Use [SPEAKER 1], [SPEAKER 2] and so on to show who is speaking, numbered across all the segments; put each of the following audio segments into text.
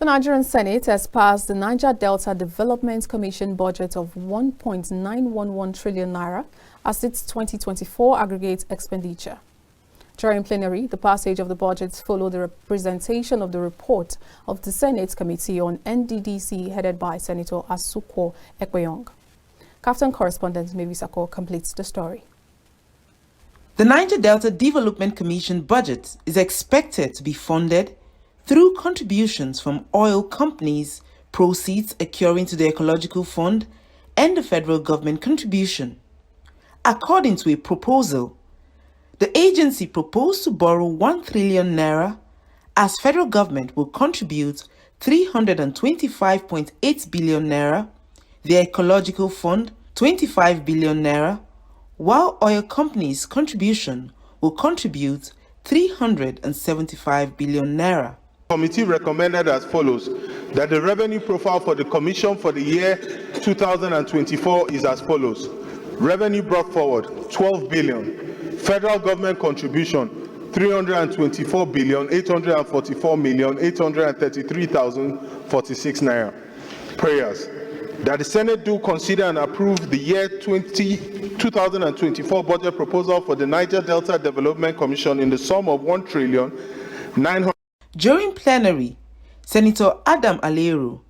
[SPEAKER 1] The Nigerian Senate has passed the Niger Delta Development Commission budget of 1.911 trillion naira as its 2024 aggregate expenditure. During plenary, the passage of the budget followed the representation of the report of the Senate Committee on NDDC headed by Senator Asuquo Ekpeyong. KAFTAN correspondent Mevisako completes the story.
[SPEAKER 2] The Niger Delta Development Commission budget is expected to be funded through contributions from oil companies, proceeds accruing to the Ecological Fund, and the federal government contribution. According to a proposal, the agency proposed to borrow 1 trillion naira as federal government will contribute 325.8 billion naira, the Ecological Fund 25 billion naira, while oil companies' contribution will contribute 375 billion naira.
[SPEAKER 3] The committee recommended as follows that the revenue profile for the Commission for the year 2024 is as follows. Revenue brought forward 12 billion, federal government contribution 324 billion 844 million 833,046 naira. Prayers that the Senate do consider and approve the year 2024 budget proposal for the Niger Delta Development Commission in the sum of 1 trillion 900.
[SPEAKER 2] During plenary, Senator Adam Aleru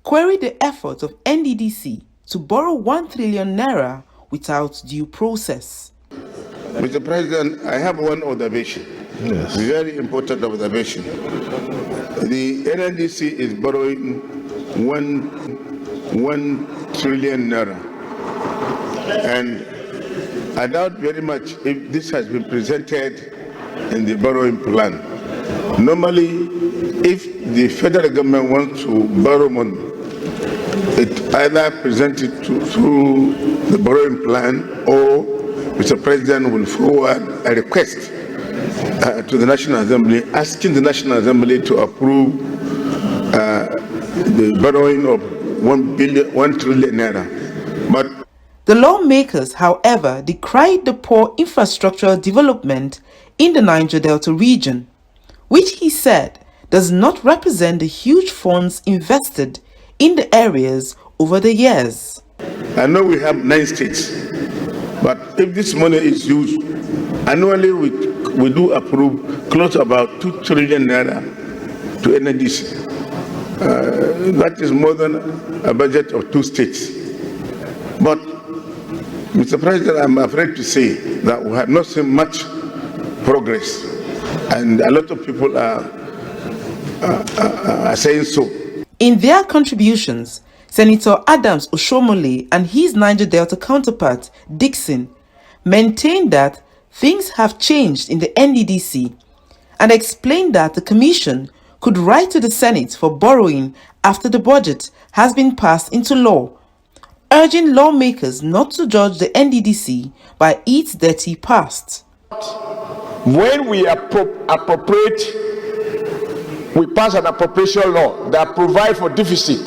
[SPEAKER 2] queried the efforts of NDDC to borrow 1 trillion naira without due process.
[SPEAKER 4] Mr. President, I have one observation. Yes. Very important observation. The NDDC is borrowing 1 trillion naira. And I doubt very much if this has been presented in the borrowing plan. Normally, if the federal government wants to borrow money, it either presents it through the borrowing plan, or Mr. President will forward a request to the National Assembly, asking the National Assembly to approve the borrowing of 1 trillion naira. But
[SPEAKER 2] the lawmakers, however, decried the poor infrastructural development in the Niger Delta region, which he said does not represent the huge funds invested in the areas over the years.
[SPEAKER 4] I know we have 9 states, but if this money is used, annually we do approve close to about 2 trillion naira to NDDC. That is more than a budget of 2 states. But, Mr. President, I'm afraid to say that we have not seen much progress, and a lot of people are saying so.
[SPEAKER 2] In their contributions, Senator Adams Oshomole and his Niger Delta counterpart, Dixon, maintained that things have changed in the NDDC and explained that the Commission could write to the Senate for borrowing after the budget has been passed into law, urging lawmakers not to judge the NDDC by its dirty past.
[SPEAKER 5] When we appropriate, we pass an appropriation law that provides for deficit.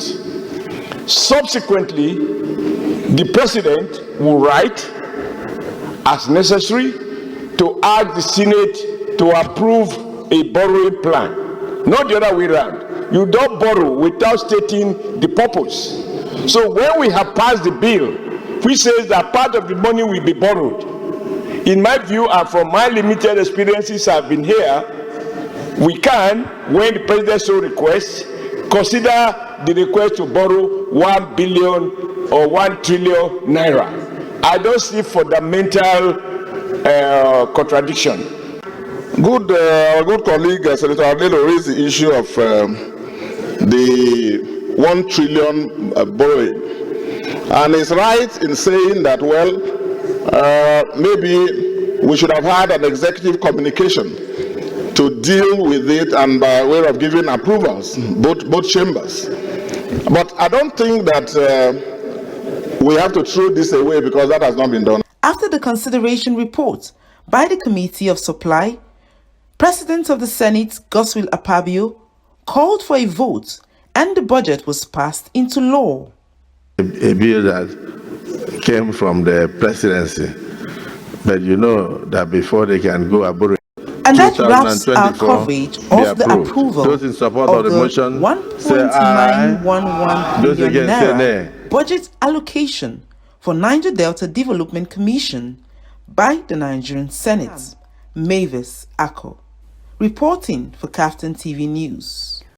[SPEAKER 5] Subsequently, the President will write, as necessary, to ask the Senate to approve a borrowing plan. Not the other way around. You don't borrow without stating the purpose. So when we have passed the bill, which says that part of the money will be borrowed, in my view, and from my limited experiences I've been here, we can, when the President so requests, consider the request to borrow 1 billion or 1 trillion naira. I don't see fundamental contradiction.
[SPEAKER 6] Good colleague Senator Adelo raised the issue of the 1 trillion borrowing, and is right in saying that, well, maybe we should have had an executive communication to deal with it, and by way of giving approvals, both chambers. But I don't think that we have to throw this away because that has not been done.
[SPEAKER 2] After the consideration report by the Committee of Supply, President of the Senate, Godswill Akpabio, called for a vote and the budget was passed into law.
[SPEAKER 4] A bill that came from the presidency, but you know that before they can go abroad.
[SPEAKER 2] And And that wraps our
[SPEAKER 6] 2024
[SPEAKER 2] coverage
[SPEAKER 6] be
[SPEAKER 2] of the
[SPEAKER 6] approved.
[SPEAKER 2] approval
[SPEAKER 6] Those in support
[SPEAKER 2] of
[SPEAKER 6] of the motion, say aye.
[SPEAKER 2] 1.911
[SPEAKER 6] Those
[SPEAKER 2] billion
[SPEAKER 6] against, say
[SPEAKER 2] naira
[SPEAKER 6] nay.
[SPEAKER 2] budget allocation for Niger Delta Development Commission by the Nigerian Senate. Mavis Ako, reporting for KAFTAN TV News.